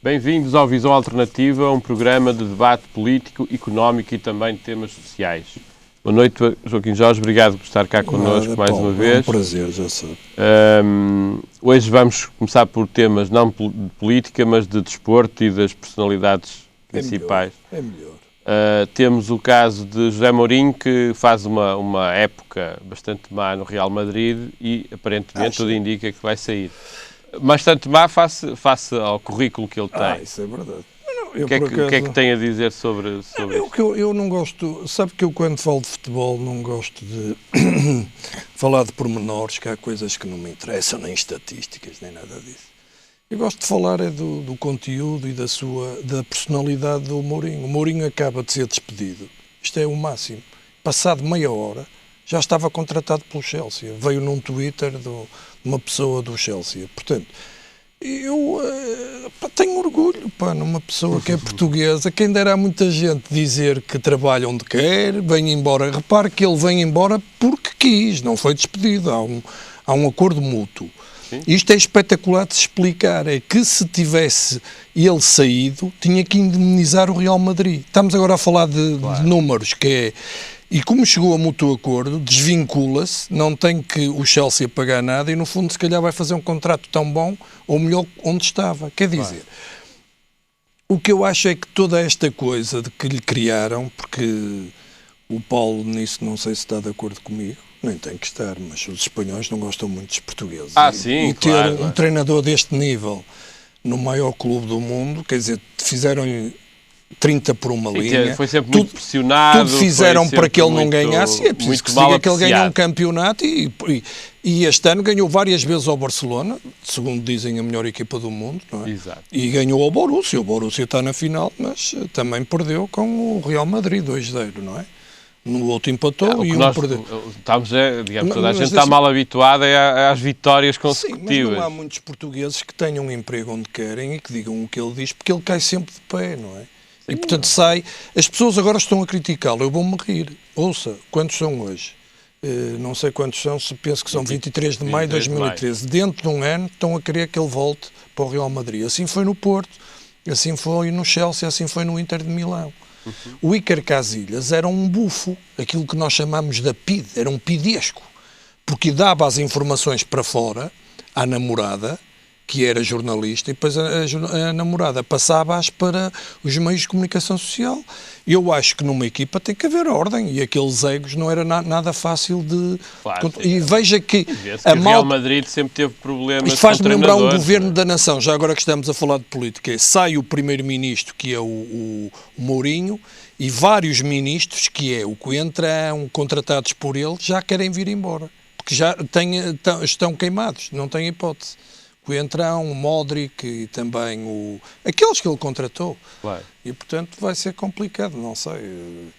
Bem-vindos ao Visão Alternativa, um programa de debate político, económico e também de temas sociais. Boa noite, Joaquim Jorge, obrigado por estar cá connosco mais uma vez. É um prazer, já sabe. Hoje vamos começar por temas não de política, mas de desporto e das personalidades principais. É melhor. Temos o caso de José Mourinho, que faz uma época bastante má no Real Madrid e aparentemente tudo indica que vai sair. Bastante má face ao currículo que ele tem. Isso é verdade. O que é que tem a dizer sobre isso? Eu não gosto... Sabe que eu, quando falo de futebol, não gosto de falar de pormenores, que há coisas que não me interessam, nem estatísticas, nem nada disso. Eu gosto de falar do conteúdo e da personalidade do Mourinho. O Mourinho acaba de ser despedido. Isto é o máximo. Passado meia hora, já estava contratado pelo Chelsea. Veio num Twitter de uma pessoa do Chelsea. Portanto, eu tenho orgulho numa pessoa que é portuguesa. Quem dera a muita gente dizer que trabalha onde quer, vem embora. Repare que ele vem embora porque quis, não foi despedido. Há um acordo mútuo. Sim. Isto é espetacular de se explicar, é que se tivesse ele saído, tinha que indemnizar o Real Madrid. Estamos agora a falar de números, que é... E como chegou a mútuo acordo, desvincula-se, não tem que o Chelsea pagar nada e, no fundo, se calhar vai fazer um contrato tão bom ou melhor onde estava. Quer dizer, o que eu acho é que toda esta coisa de que lhe criaram, porque o Paulo nisso não sei se está de acordo comigo, nem tem que estar, mas os espanhóis não gostam muito dos portugueses. Sim, e ter um treinador deste nível no maior clube do mundo, quer dizer, fizeram-lhe 30 por uma linha. Foi sempre muito pressionado. Tudo fizeram para que ele não ganhasse. E é preciso que se diga que ele ganhou um campeonato e este ano ganhou várias vezes ao Barcelona, segundo dizem a melhor equipa do mundo, não é? Exato. E ganhou ao Borussia. O Borussia está na final, mas também perdeu com o Real Madrid 2-0, não é? No outro empatou e perdeu. Toda a gente está mal habituada às vitórias consecutivas. Sim, mas não há muitos portugueses que tenham um emprego onde querem e que digam o que ele diz, porque ele cai sempre de pé, não é? E, portanto, sai... As pessoas agora estão a criticá-lo. Eu vou-me rir. Ouça, quantos são hoje? Não sei quantos são, penso que são 23 de maio de 2013. Dentro de um ano estão a querer que ele volte para o Real Madrid. Assim foi no Porto, assim foi no Chelsea, assim foi no Inter de Milão. O Iker Casillas era um bufo, aquilo que nós chamamos de PID, era um pidesco, porque dava as informações para fora à namorada, que era jornalista, e depois a namorada passava-as para os meios de comunicação social. Eu acho que numa equipa tem que haver ordem, e aqueles egos não era nada fácil de... E veja que o Real Madrid sempre teve problemas. Isto faz-me lembrar um governo da nação, já agora que estamos a falar de política. Sai o primeiro-ministro, que é o Mourinho, e vários ministros, que é o Coentrão, contratados por ele, já querem vir embora, porque já estão queimados, não têm hipótese. Coentrão, o Modric e também aqueles que ele contratou. Claro. E, portanto, vai ser complicado, não sei.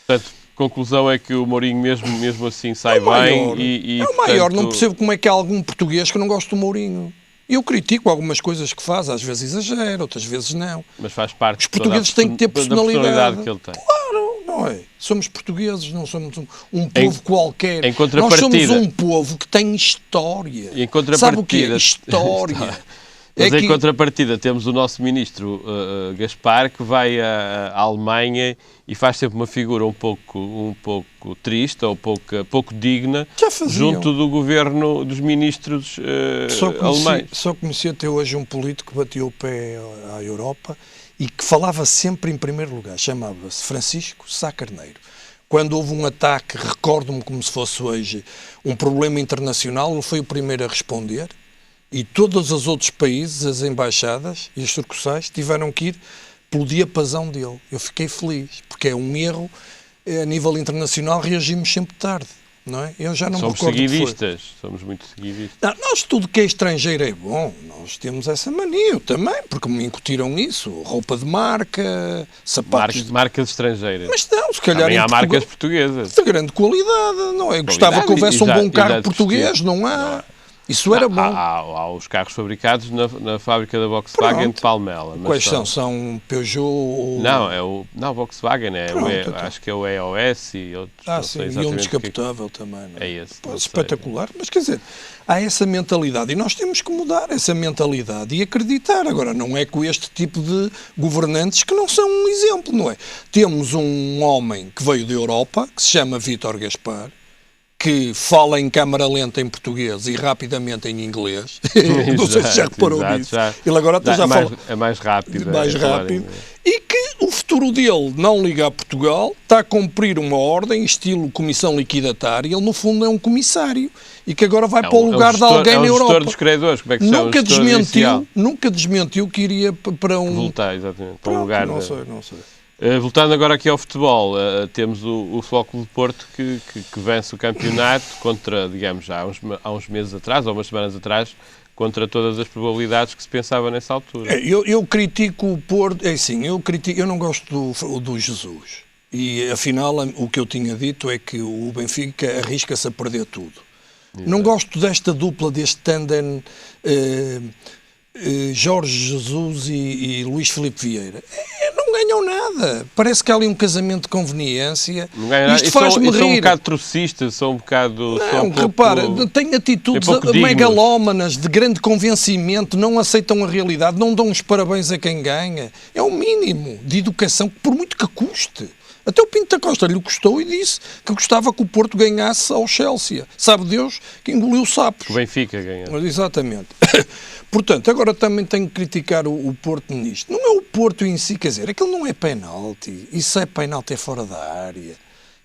Portanto, a conclusão é que o Mourinho mesmo assim sai bem e... É o maior, não percebo como é que há algum português que não gosta do Mourinho. Eu critico algumas coisas que faz, às vezes exagero, outras vezes não. Mas faz parte Os portugueses têm que ter personalidade que ele tem. Claro, não é? Somos portugueses, não somos um povo qualquer. Em contrapartida, nós somos um povo que tem história. Em contrapartida, sabe o que é? História. Mas em contrapartida temos o nosso ministro Gaspar, que vai à Alemanha e faz sempre uma figura um pouco triste ou pouco digna junto do governo dos ministros alemães. Só conheci até hoje um político que bateu o pé à Europa e que falava sempre em primeiro lugar. Chamava-se Francisco Sá Carneiro. Quando houve um ataque, recordo-me como se fosse hoje, um problema internacional, ele foi o primeiro a responder. E todos os outros países, as embaixadas e as sucursais, tiveram que ir pelo diapasão dele. Eu fiquei feliz, porque é um erro, a nível internacional reagimos sempre tarde, não é? Eu já não me recordo seguidistas, somos muito seguidistas. Não, nós tudo que é estrangeiro é bom, nós temos essa mania, eu também, porque me incutiram isso, roupa de marca, sapatos... Marcas estrangeiras. Mas não, se calhar... Também há marcas portuguesas. De grande qualidade, não é? Gostava que houvesse um bom carro português, não há... Isso era bom. Há os carros fabricados na fábrica da Volkswagen de Palmela. Mas quais são? São Peugeot ou... Não, Volkswagen Pronto, acho que é o EOS e outros. Sim, e um descapotável também. Não é esse. Espetacular. Mas quer dizer, há essa mentalidade e nós temos que mudar essa mentalidade e acreditar. Agora, não é com este tipo de governantes que não são um exemplo, não é? Temos um homem que veio da Europa, que se chama Vítor Gaspar, que fala em câmara lenta em português e rapidamente em inglês. Não sei se já reparou nisso. Ele agora já fala... É mais rápido. Mais rápido. E que o futuro dele não liga a Portugal, está a cumprir uma ordem, estilo comissão liquidatária, ele no fundo é um comissário e que agora vai para o lugar de alguém na Europa. É o gestor dos credores, como é que se chama? Nunca desmentiu que iria para um... Voltar, exatamente, para um lugar... Não sei. Voltando agora aqui ao futebol, temos o Futebol Clube do Porto que vence o campeonato contra, digamos, há uns meses atrás, ou umas semanas atrás, contra todas as probabilidades que se pensava nessa altura. Eu critico o Porto, eu não gosto do Jesus. E afinal o que eu tinha dito é que o Benfica arrisca-se a perder tudo. Exato. Não gosto desta dupla, deste tandem Jorge Jesus e Luís Filipe Vieira. Não ganham nada. Parece que há ali um casamento de conveniência. Não ganham nada. Isto faz-me rir. São um bocado trocistas, são um bocado... Não, repara, têm atitudes megalómanas, de grande convencimento, não aceitam a realidade, não dão os parabéns a quem ganha. É o mínimo de educação, por muito que custe. Até o Pinto da Costa lhe custou e disse que gostava que o Porto ganhasse ao Chelsea. Sabe Deus que engoliu sapos. O Benfica ganhou. Exatamente. Portanto, agora também tenho que criticar o Porto nisto. Não é o Porto em si, quer dizer, aquilo não é penalti. Isso é penalti é fora da área.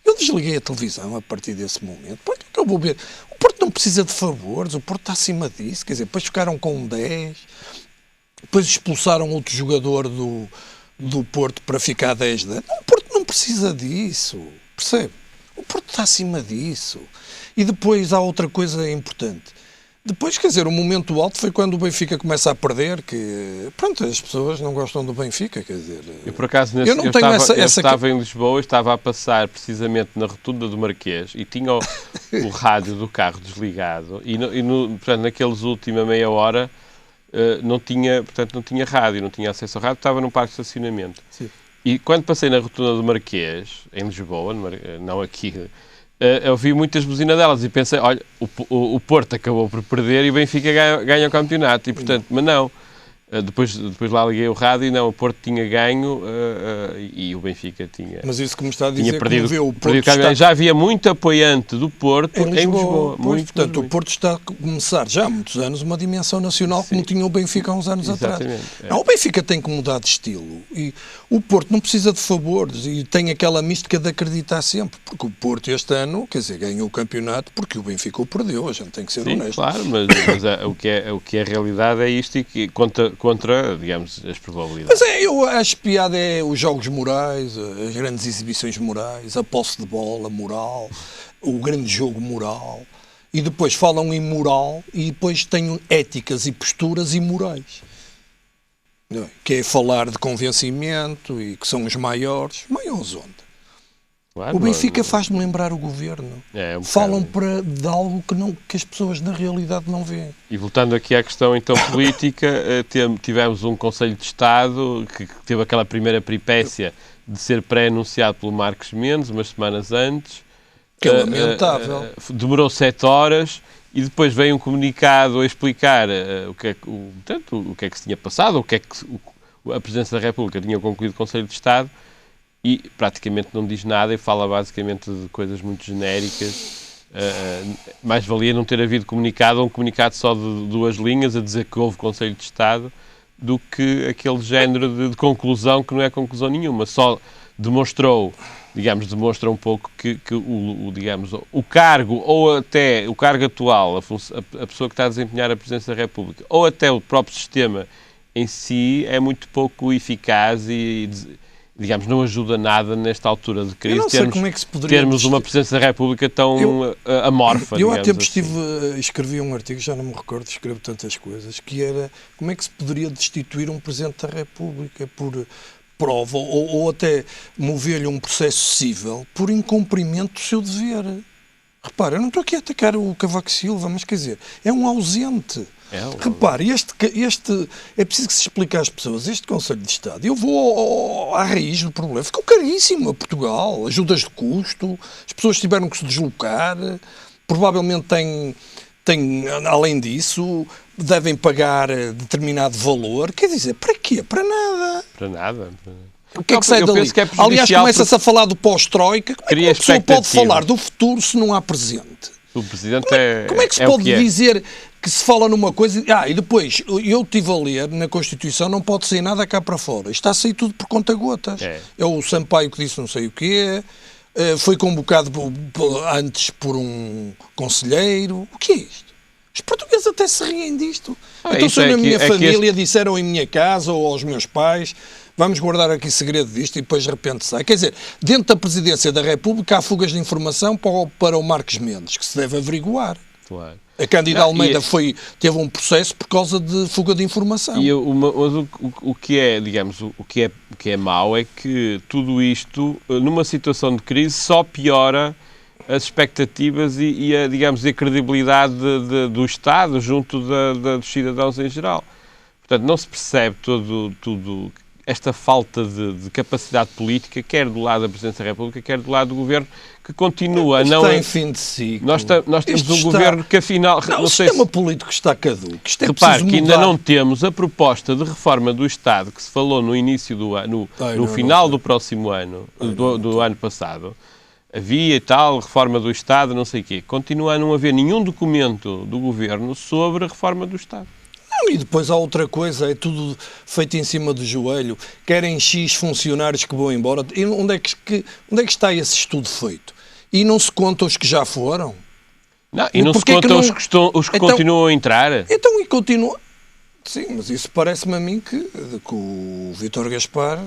Eu desliguei a televisão a partir desse momento. Para que eu vou ver? O Porto não precisa de favores, o Porto está acima disso. Quer dizer, depois ficaram com 10, depois expulsaram outro jogador do Porto para ficar 10 anos. O Porto não precisa disso, percebe? O Porto está acima disso. E depois há outra coisa importante. Depois, quer dizer, o momento alto foi quando o Benfica começa a perder, que, pronto, as pessoas não gostam do Benfica, quer dizer... Eu, por acaso, eu estava em Lisboa, estava a passar precisamente na rotunda do Marquês e tinha o rádio do carro desligado e portanto, naqueles última meia hora não tinha rádio, não tinha acesso ao rádio, estava num parque de estacionamento. Sim. E quando passei na rotunda do Marquês, em Lisboa, não aqui... eu vi muitas buzinadelas e pensei, olha, o Porto acabou por perder e o Benfica ganha o campeonato. E, portanto, mas não. Depois lá liguei o rádio e não, o Porto tinha ganho e o Benfica tinha... Mas isso que me está a dizer, tinha perdido, como vê, o Porto está... Já havia muito apoiante do Porto em Lisboa. Portanto, o Porto está a começar já há muitos anos uma dimensão nacional, como tinha o Benfica há uns anos atrás. Não, o Benfica tem que mudar de estilo. E o Porto não precisa de favores e tem aquela mística de acreditar sempre. Porque o Porto este ano, quer dizer, ganhou o campeonato porque o Benfica o perdeu. A gente tem que ser honesto. Claro, mas o que é a realidade é isto e que contra, digamos, as probabilidades. Mas eu acho que piada é os jogos morais, as grandes exibições morais, a posse de bola moral, o grande jogo moral, e depois falam em moral e depois têm éticas e posturas imorais. Que é falar de convencimento e que são os maiores onde? Claro, o Benfica faz-me lembrar o governo. Falam de algo que as pessoas na realidade não veem. E voltando aqui à questão então política, tivemos um Conselho de Estado que teve aquela primeira peripécia de ser pré-anunciado pelo Marcos Mendes umas semanas antes. Que é lamentável. Demorou 7 horas e depois veio um comunicado a explicar o que é que se tinha passado, o que é que a Presidência da República tinha concluído o Conselho de Estado. E praticamente não diz nada e fala basicamente de coisas muito genéricas. Mais valia não ter havido comunicado ou um comunicado só de 2 linhas a dizer que houve Conselho de Estado do que aquele género de conclusão que não é conclusão nenhuma. Só demonstra um pouco que o cargo ou até o cargo atual, a pessoa que está a desempenhar a Presidência da República ou até o próprio sistema em si é muito pouco eficaz e digamos, não ajuda nada nesta altura de crise termos uma Presidência da República tão amorfa. Eu há tempos escrevi um artigo, já não me recordo, escrevo tantas coisas, que era como é que se poderia destituir um Presidente da República por prova ou até mover-lhe um processo cível por incumprimento do seu dever. Repara, eu não estou aqui a atacar o Cavaco Silva, mas quer dizer, é um ausente. Repare, é preciso que se explique às pessoas, este Conselho de Estado, eu vou à raiz do problema, ficou caríssimo a Portugal, ajudas de custo, as pessoas tiveram que se deslocar, provavelmente têm, além disso, devem pagar determinado valor, quer dizer, para quê? Para nada. Para nada. O que é que sai dali? Aliás, começa-se a falar do pós-Troika. Como é que uma pessoa pode falar do futuro se não há presente? O Presidente como é que se pode dizer que se fala numa coisa... e depois, eu estive a ler, na Constituição não pode sair nada cá para fora. Está a sair tudo por conta-gotas. É o Sampaio que disse não sei o quê, foi convocado antes por um conselheiro. O que é isto? Os portugueses até se riem disto. Então se eu na minha família disseram em minha casa ou aos meus pais... Vamos guardar aqui segredo disto e depois de repente sai. Quer dizer, dentro da Presidência da República há fugas de informação para o Marques Mendes, que se deve averiguar. Claro. A Cândida Almeida teve um processo por causa de fuga de informação. O que é, digamos, o que é mau é que tudo isto, numa situação de crise, só piora as expectativas e a credibilidade do Estado junto dos cidadãos em geral. Portanto, não se percebe tudo esta falta de capacidade política, quer do lado da Presidência da República, quer do lado do Governo, que continua a não... Está em fim de ciclo. Nós temos um Governo que, afinal... o sistema político está caduco. Repare que ainda não temos a proposta de reforma do Estado que se falou no início do ano, no final do próximo ano, do ano passado. Havia e tal, reforma do Estado, não sei o quê. Continua a não haver nenhum documento do Governo sobre a reforma do Estado. E depois há outra coisa, é tudo feito em cima do joelho, querem X funcionários que vão embora. E onde é que está esse estudo feito? E não se conta os que já foram? Não, e não se conta os que continuam a entrar? Então, e continua... Sim, mas isso parece-me a mim que o Vítor Gaspar...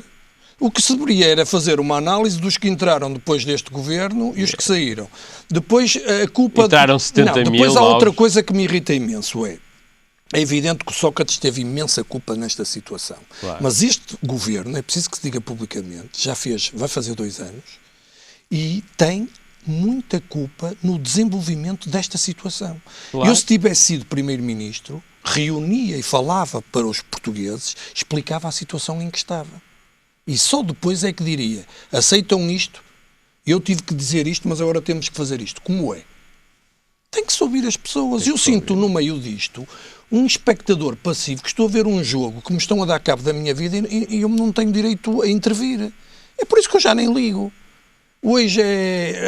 O que se deveria era fazer uma análise dos que entraram depois deste governo e os que saíram. Depois a culpa... Entraram 70 mil. Depois há outra coisa que me irrita imenso, é evidente que o Sócrates teve imensa culpa nesta situação. Claro. Mas este governo, é preciso que se diga publicamente, vai fazer 2 anos, e tem muita culpa no desenvolvimento desta situação. Claro. Eu, se tivesse sido primeiro-ministro, reunia e falava para os portugueses, explicava a situação em que estava. E só depois é que diria, aceitam isto? Eu tive que dizer isto, mas agora temos que fazer isto. Como é? Tem que se ouvir as pessoas. Eu sinto no meio disto um espectador passivo, que estou a ver um jogo que me estão a dar cabo da minha vida e eu não tenho direito a intervir. É por isso que eu já nem ligo. Hoje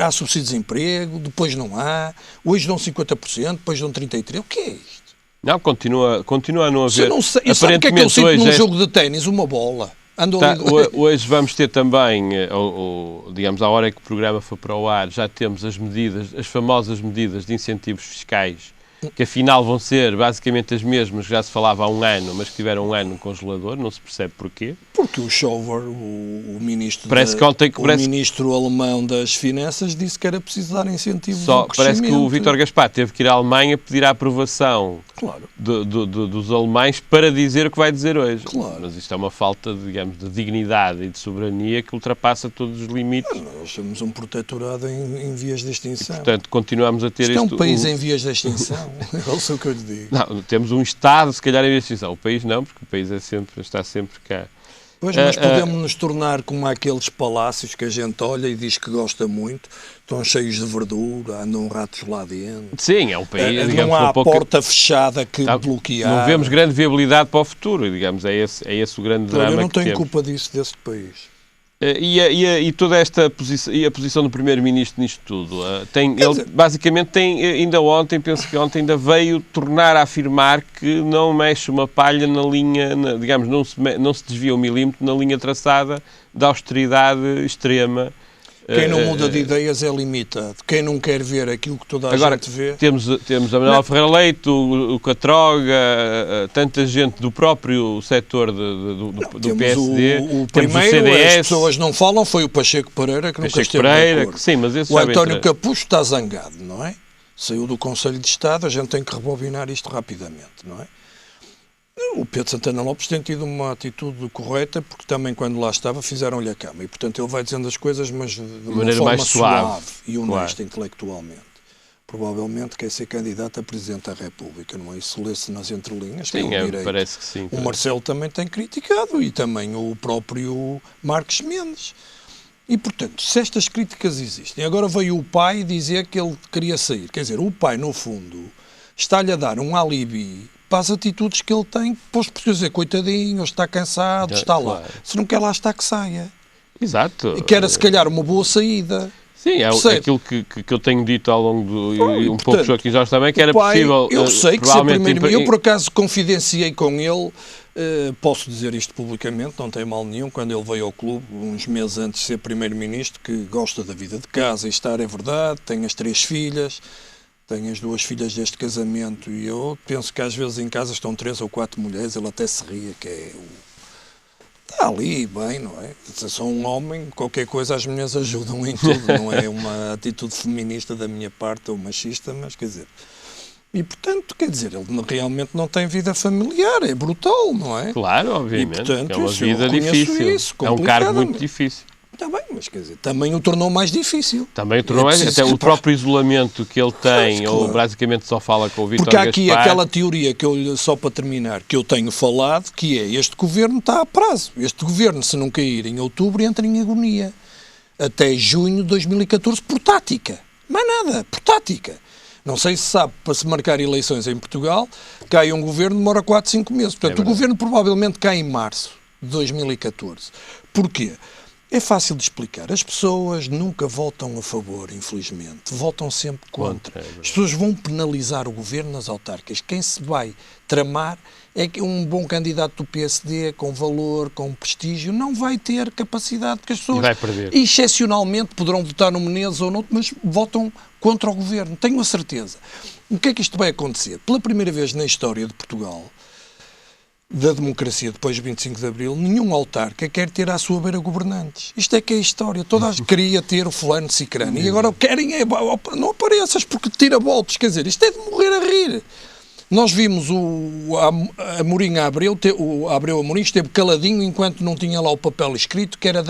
há subsídio de desemprego, depois não há, hoje dão 50%, depois dão 33%. O que é isto? Não, continua a não haver... Eu sabe o que é que eu sinto num jogo de ténis? Uma bola. Hoje vamos ter também, digamos, à hora que o programa for para o ar, já temos as famosas medidas de incentivos fiscais, que afinal vão ser basicamente as mesmas que já se falava há um ano, mas que tiveram um ano no congelador, não se percebe porquê. Porque o Schauber, o ministro, ministro alemão das Finanças, disse que era preciso dar incentivos ao crescimento. Parece que o Vítor Gaspar teve que ir à Alemanha pedir a aprovação dos alemães para dizer o que vai dizer hoje. Claro. Mas isto é uma falta, digamos, de dignidade e de soberania que ultrapassa todos os limites. Nós somos um protetorado em vias de extinção. E, portanto, continuamos a ter isto é um país em vias de extinção. É o que eu lhe digo. Não, temos um Estado, se calhar, em vias de extinção. O país não, porque o país está sempre cá. Pois, mas podemos nos tornar como aqueles palácios que a gente olha e diz que gosta muito, estão cheios de verdura, andam ratos lá dentro. Sim, é um país, digamos, não há porta fechada que bloquear. Não vemos grande viabilidade para o futuro, digamos, é esse o grande drama que temos. Eu não tenho culpa disso, desse país. E toda esta posição, e a posição do Primeiro-Ministro nisto tudo, ele basicamente ainda ontem, penso que ontem, ainda veio tornar a afirmar que não mexe uma palha na linha, digamos, não se desvia um milímetro na linha traçada da austeridade extrema. Quem não muda de ideias é limitado. Quem não quer ver aquilo que toda a gente vê... Temos a Manuela Ferreira Leite, o Catroga, tanta gente do próprio setor do PSD. O primeiro, as pessoas não falam, foi o Pacheco Pereira, que nunca esteve de acordo. Sim, mas esse o António Capucho está zangado, não é? Saiu do Conselho de Estado, a gente tem que rebobinar isto rapidamente, não é? O Pedro Santana Lopes tem tido uma atitude correta, porque também quando lá estava fizeram-lhe a cama. E, portanto, ele vai dizendo as coisas, mas de uma forma mais suave e honesta intelectualmente. provavelmente quer ser candidato a Presidente da República, não é? Isso lê-se nas entrelinhas. Sim, parece que sim. O Marcelo também tem criticado e também o próprio Marques Mendes. E, portanto, se estas críticas existem, agora veio o pai dizer que ele queria sair. Quer dizer, o pai, no fundo, está-lhe a dar um alibi para as atitudes que ele tem, pois por dizer, coitadinho, está cansado, está lá. Claro. Se não quer lá estar, que saia. Exato. E que era, se calhar, uma boa saída. Sim, é aquilo que eu tenho dito ao longo e portanto, pouco Joaquim Jorge também, que era possível... Eu sei que se primeiro... Eu, por acaso, confidenciei com ele, posso dizer isto publicamente, não tem mal nenhum, quando ele veio ao clube, uns meses antes de ser primeiro-ministro, que gosta da vida de casa e estar, é verdade, tem as 3 filhas, tem as 2 filhas deste casamento, e eu penso que às vezes em casa estão 3 ou 4 mulheres, ele até se ria, que é... Está ali, bem, não é? Se sou um homem, qualquer coisa as mulheres ajudam em tudo, não é uma atitude feminista da minha parte ou machista, mas quer dizer... E, portanto, quer dizer, ele realmente não tem vida familiar, é brutal, não é? Claro, obviamente, e, portanto, é uma vida difícil, é um cargo muito difícil. Está bem, mas quer dizer, também o tornou mais difícil. Também o tornou mais difícil. Até o próprio isolamento que ele tem, claro. Ou basicamente só fala com o Vítor Gaspar. Porque há aqui aquela teoria, que eu, só para terminar, que eu tenho falado, que é, este governo está a prazo. Este governo, se não cair em outubro, entra em agonia. Até junho de 2014, por tática. Mais nada, por tática. Não sei se sabe, para se marcar eleições em Portugal, cai um governo, demora 4, 5 meses. Portanto, o governo provavelmente cai em março de 2014. Porquê? É fácil de explicar. As pessoas nunca votam a favor, infelizmente. Votam sempre contra. As pessoas vão penalizar o governo nas autárquicas. Quem se vai tramar é que um bom candidato do PSD, com valor, com prestígio, não vai ter capacidade, porque as pessoas, excepcionalmente, poderão votar no Menezes ou noutro, mas votam contra o governo. Tenho a certeza. O que é que isto vai acontecer? Pela primeira vez na história de Portugal, da democracia depois de 25 de Abril, nenhum autarca quer ter à sua beira governantes. Isto é que é a história. Toda a gente queria ter o fulano cicrano e agora querem não apareças porque tira votos. Quer dizer, isto é de morrer a rir. Nós vimos o Amorim Abreu, o Abreu Amorim esteve caladinho enquanto não tinha lá o papel escrito que era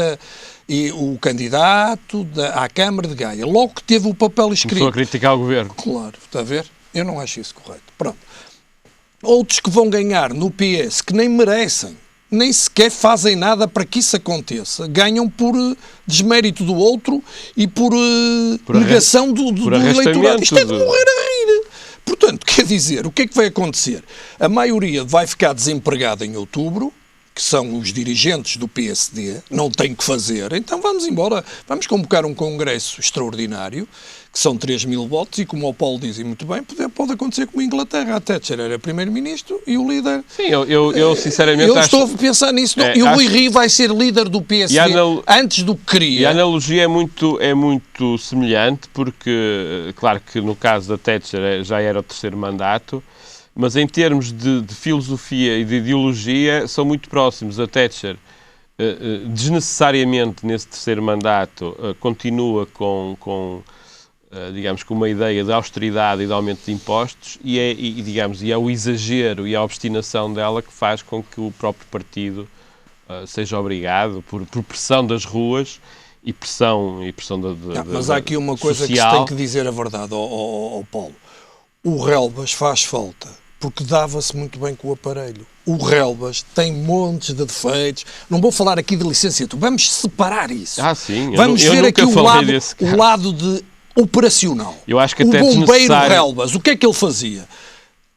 o candidato à Câmara de Gaia. Logo que teve o papel escrito... Começou a criticar o governo. Claro, está a ver? Eu não acho isso correto. Pronto. Outros que vão ganhar no PS, que nem merecem, nem sequer fazem nada para que isso aconteça, ganham por desmérito do outro e por negação do eleitorado. Isto é de morrer a rir. Portanto, quer dizer, o que é que vai acontecer? A maioria vai ficar desempregada em outubro, que são os dirigentes do PSD, não tem que fazer, então vamos embora, vamos convocar um congresso extraordinário, que são 3.000 votos, e como o Paulo diz muito bem, pode acontecer como a Inglaterra, a Thatcher era primeiro-ministro e o líder... Sim, eu sinceramente eu estou a pensar nisso, e o Rui Rio vai ser líder do PSD antes do que queria. E a analogia é muito semelhante, porque, claro que no caso da Thatcher já era o 3º mandato, mas em termos de filosofia e de ideologia são muito próximos. A Thatcher, desnecessariamente nesse 3º mandato, continua com uma ideia de austeridade e de aumento de impostos e é o exagero e a obstinação dela que faz com que o próprio partido seja obrigado, por pressão das ruas e pressão mas há aqui uma coisa social, que se tem que dizer a verdade ao Paulo. O relvas faz falta, porque dava-se muito bem com o aparelho. O relvas tem montes de defeitos. Não vou falar aqui de licenciatura. Vamos separar isso. Sim. Vamos ver aqui o lado de operacional. Eu acho que o até bombeiro relvas, o que é que ele fazia?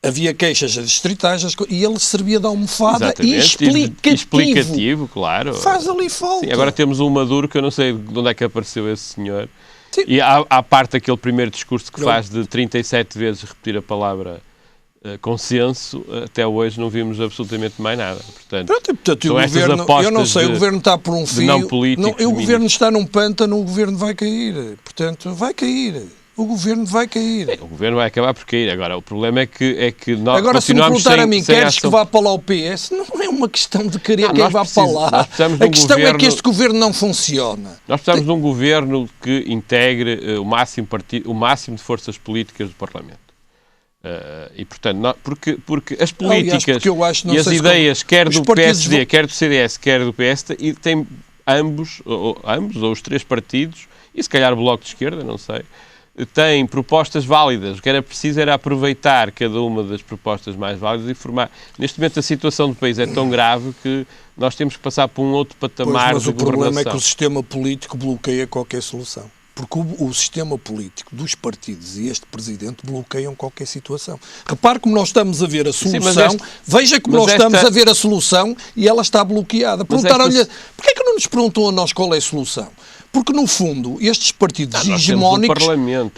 Havia queixas distritais e ele servia de almofada e explicativo, claro. Faz ali falta. Sim, agora temos um Maduro que eu não sei de onde é que apareceu esse senhor. Sim. E à parte daquele primeiro discurso que faz de 37 vezes repetir a palavra consenso, até hoje não vimos absolutamente mais nada. Portanto, o governo, eu não sei, o governo está por um fio, o governo está num pântano, o governo vai cair. Portanto, vai cair. O governo vai cair. O governo vai acabar por cair. Agora, o problema é que nós agora, se me perguntar a mim, queres ação... que vá para lá o PS? Não é uma questão de querer quem vá para lá. A questão é que este governo não funciona. Nós precisamos de um governo que integre o máximo de forças políticas do Parlamento. E, portanto, porque as políticas e as ideias, quer do PSD, quer do CDS, quer do PS, e tem ambos ou os 3 partidos, e se calhar o Bloco de Esquerda, não sei, tem propostas válidas. O que era preciso era aproveitar cada uma das propostas mais válidas e formar. Neste momento a situação do país é tão grave que nós temos que passar por um outro patamar de governação. Mas o problema é que o sistema político bloqueia qualquer solução. Porque o sistema político dos partidos e este Presidente bloqueiam qualquer situação. Repare como nós estamos a ver a solução, veja como nós estamos a ver a solução e ela está bloqueada. Perguntaram-lhe, porquê é que não nos perguntam a nós qual é a solução? Porque, no fundo, estes partidos hegemónicos...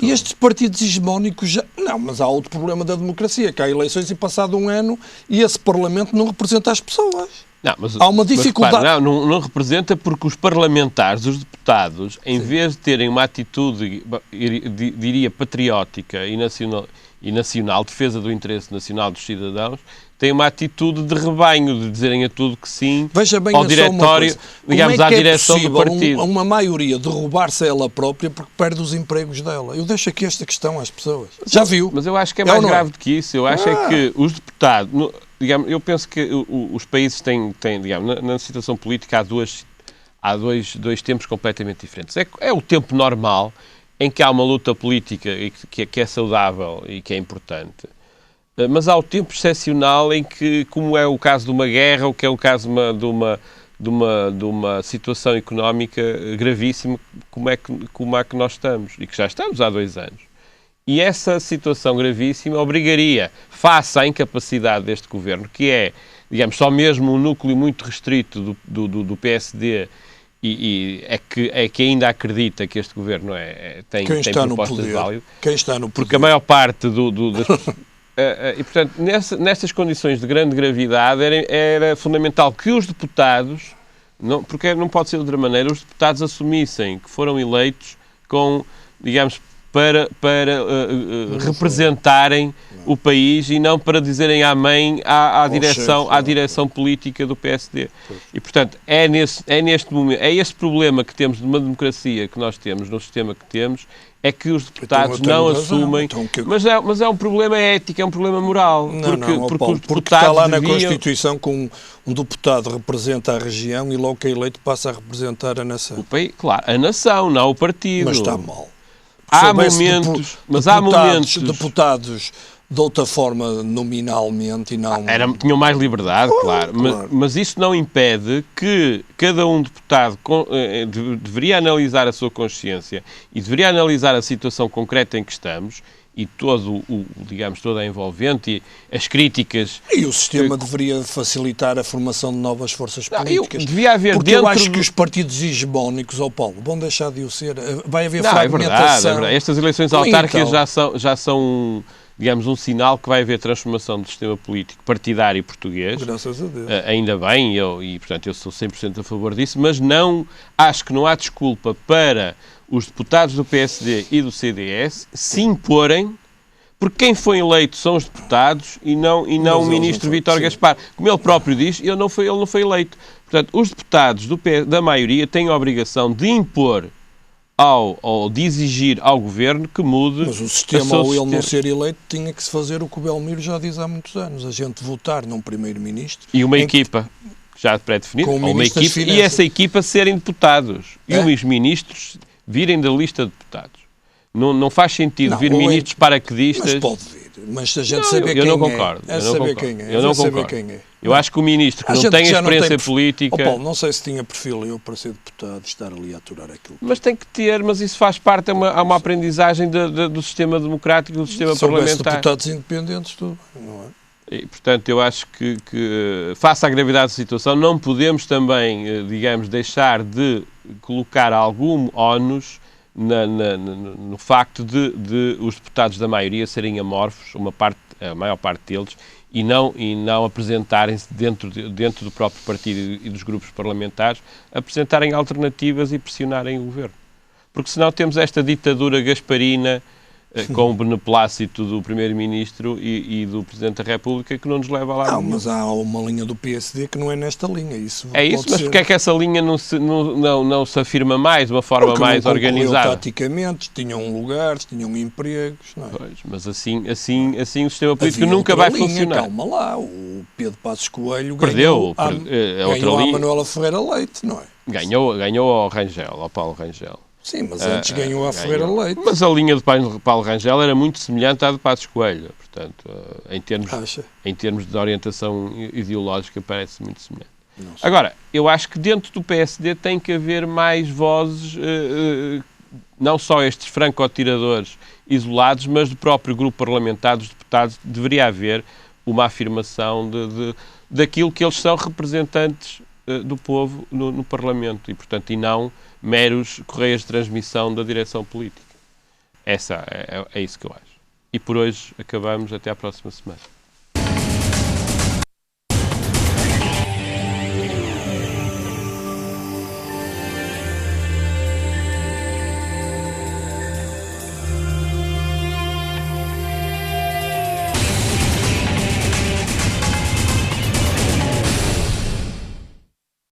Estes partidos hegemónicos já... Não, mas há outro problema da democracia, que há eleições e passado um ano e esse Parlamento não representa as pessoas. Não, mas, há uma dificuldade. Mas, não representa porque os parlamentares, os deputados, em vez de terem uma atitude, diria, patriótica e nacional, defesa do interesse nacional dos cidadãos, têm uma atitude de rebanho, de dizerem a tudo que sim, veja bem ao diretório, digamos, à direção do partido. Uma maioria derrubar-se a ela própria porque perde os empregos dela. Eu deixo aqui esta questão às pessoas. Já viu? Mas eu acho que é mais grave do que isso. Eu acho é que os deputados... Digamos, eu penso que os países têm digamos, na situação política há dois tempos completamente diferentes. É o tempo normal em que há uma luta política que é saudável e que é importante. Mas há o tempo excepcional em que, como é o caso de uma guerra, ou que é o caso de uma situação económica gravíssima, como é que nós estamos, e que já estamos há 2 anos. E essa situação gravíssima obrigaria, face à incapacidade deste governo, que é, digamos, só mesmo um núcleo muito restrito do PSD é que ainda acredita que este governo tem propostas válidas. Quem está no poder? Porque a maior parte das... e, portanto, nestas condições de grande gravidade era fundamental que os deputados, porque não pode ser de outra maneira, os deputados assumissem que foram eleitos com, digamos, para representarem o país e não para dizerem amém à direção política do PSD. E, portanto, é neste momento, é este problema que temos de uma democracia que nós temos, no sistema que temos, é que os deputados não assumem... Mas é um problema ético, é um problema moral. Porque está lá na Constituição que um deputado representa a região e logo que é eleito passa a representar a nação. O país, claro, a nação, não o partido. Mas está mal. Há momentos... Deputados de outra forma, nominalmente, e não... Tinham mais liberdade, claro. Mas isso não impede que cada um deputado deveria analisar a sua consciência e deveria analisar a situação concreta em que estamos e toda a envolvente e as críticas... E o sistema deveria facilitar a formação de novas forças políticas. Devia haver porque eu acho que os partidos hegemónicos, Paulo, vão deixar de o ser. Vai haver fragmentação. É verdade. Estas eleições autárquicas já são digamos, um sinal que vai haver transformação do sistema político partidário português. Graças a Deus. Ainda bem, portanto, eu sou 100% a favor disso, mas acho que não há desculpa para os deputados do PSD e do CDS se imporem, porque quem foi eleito são os deputados e não o ministro Vítor Gaspar. Como ele próprio diz, ele não foi eleito. Portanto, os deputados da maioria têm a obrigação de impor ou de exigir ao governo que mude... Mas o sistema, ao ele não ser eleito, tinha que se fazer o que o Belmiro já diz há muitos anos. A gente votar num primeiro-ministro... E uma equipa já pré-definida, e essa equipa serem deputados. E os ministros virem da lista de deputados. Não faz sentido vir ministros paraquedistas... Mas pode vir. Mas a gente saber quem é. Eu não concordo. Eu não concordo. Eu acho que o ministro que não tem experiência política... Paulo, não sei se tinha perfil para ser deputado e estar ali a aturar aquilo. Mas tem que ter, mas isso faz parte, há uma aprendizagem do sistema democrático, do sistema parlamentar. Deputados independentes, tudo bem, não é? E, portanto, eu acho que face à gravidade da situação, não podemos também, digamos, deixar de colocar algum ónus no facto de os deputados da maioria serem amorfos, a maior parte deles, e não apresentarem-se dentro do próprio partido e dos grupos parlamentares, apresentarem alternativas e pressionarem o governo. Porque senão temos esta ditadura gasparina com o beneplácito do Primeiro-Ministro e do Presidente da República que não nos leva lá. Não, mas há uma linha do PSD que não é nesta linha. Isso mas porque é que essa linha não se afirma mais, de uma forma mais organizada? Taticamente, tinham lugares, tinham empregos. Não é? Pois, mas assim o sistema político nunca vai funcionar. Calma lá, o Pedro Passos Coelho ganhou a Manuela Ferreira Leite, não é? Ganhou ao Paulo Rangel. Sim, mas antes ganhou a Ferreira Leite. Mas a linha de Paulo Rangel era muito semelhante à de Passos Coelho. Portanto, em termos de orientação ideológica, parece muito semelhante. Agora, eu acho que dentro do PSD tem que haver mais vozes, não só estes franco-atiradores isolados, mas do próprio grupo parlamentar dos deputados. Deveria haver uma afirmação daquilo que eles são representantes do povo no Parlamento e, portanto, e não meros correias de transmissão da direção política. É isso que eu acho. E por hoje acabamos. Até à próxima semana.